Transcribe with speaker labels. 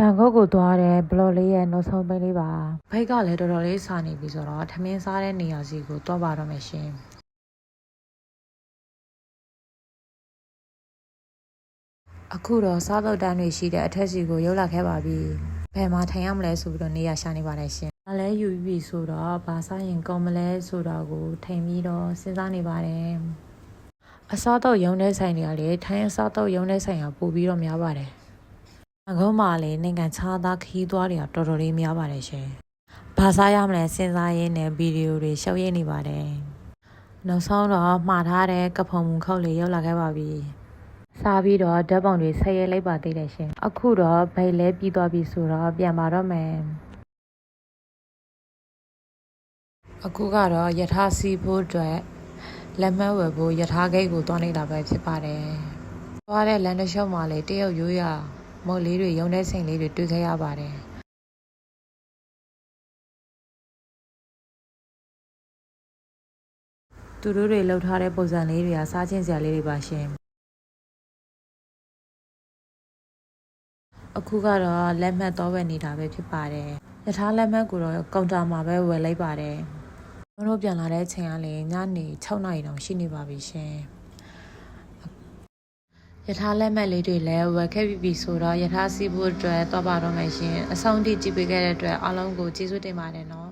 Speaker 1: ဘန်ကောက်ကိုသွားတဲ့ဘလော့လေးရဲ့နောက်ဆုံးပိတ်လေးပါဘိတ်ကလည်းတော်တော်လေးစာနေပြီဆိုတော့ထမင်းစားတဲ့နေရာစီကိုသွားပါတော့မယ်ရှင်အခုတော့စားတော့တန်းတွေရှိတဲ့အထက်စီကိုရောက်လာခဲ့ပါပြီဘယ်မှာထိုင်ရမလဲဆိုပြီးတော့နေရာရှာနေပါတယ်ရှင်ဒါလည်းယူပြီးဆိုတော့ဘာစားရင်ကောင်းမလဲဆိုတာကိုထိန်ပြီးတော့စဉ်းစားနေပါတယ်အစားတော့ရုံတဲ့ဆိုင်တွေကလေထိုင်အစားတော့ရုံတဲ့ဆိုင်ကပို့ပြီးတော့များပါတယ်အခုမှလည်းနိုင်ငံခြားသားခီးသွားတွေကတော်တော်လေးများပါတယ်ရှင်။ဘာစားရမလဲစဉ်းစားရင်းနဲ့ဗီဒီယိုတွေရှောက်ရည်နေပါတယ်။နောက်ဆုံးတော့မှားထားတဲ့ကဖုံမူခောက်လေးရောက်လာခဲ့ပါပြီ။စားပြီးတော့ဓာတ်ပုံတွေဆက်ရဲလိုက်ပါသေးတယ်ရှင်။အခုတော့ဗိတ်လဲပြီးသွားပြီဆိုတော့ပြန်ပါတော့မယ်။အခုကတော့ယထာစီဖို့အတွက်လက်မှတ်ဝယ်ဖို့ယထာဂိတ်ကိုသွားနေတာပဲဖြစ်ပါတယ်။သွားတဲ့လမ်းတစ်လျှောက်မှာလေတရုတ်ရိုးရမော်လေးတွေရုံတဲ့စိန်လေးတွေတွေ့ခဲ့ရပါတယ်သူတို့တွေလှုပ်ထားတဲ့ပုံစံလေးတွေကစားချင်းစရာလေးတွေပါရှင်အခုကတော့လက်မှတ်တော့ဝယ်နေတာပဲဖြစ်ပါတယ်ယထာလက်မှတ်ကိုတော့ကောင်တာမှာပဲဝယ်လိုက်ပါတယ်တို့ပြန်လာတဲ့အချိန်ကလည်းညနေ6နာရီတောင်ရှိနေပါပြီရှင်ယထာလက်မှတ်လေးတွေလည်းဝယ်ခဲ့ပြီဆိုတော့ယထာစီဖို့အတွက်တော့ပါတော့မယ်ရှင်အဆုံးထိကြည့်ပေးခဲ့တဲ့အတွက်အားလုံးကိုကျေးဇူးတင်ပါတယ်နော်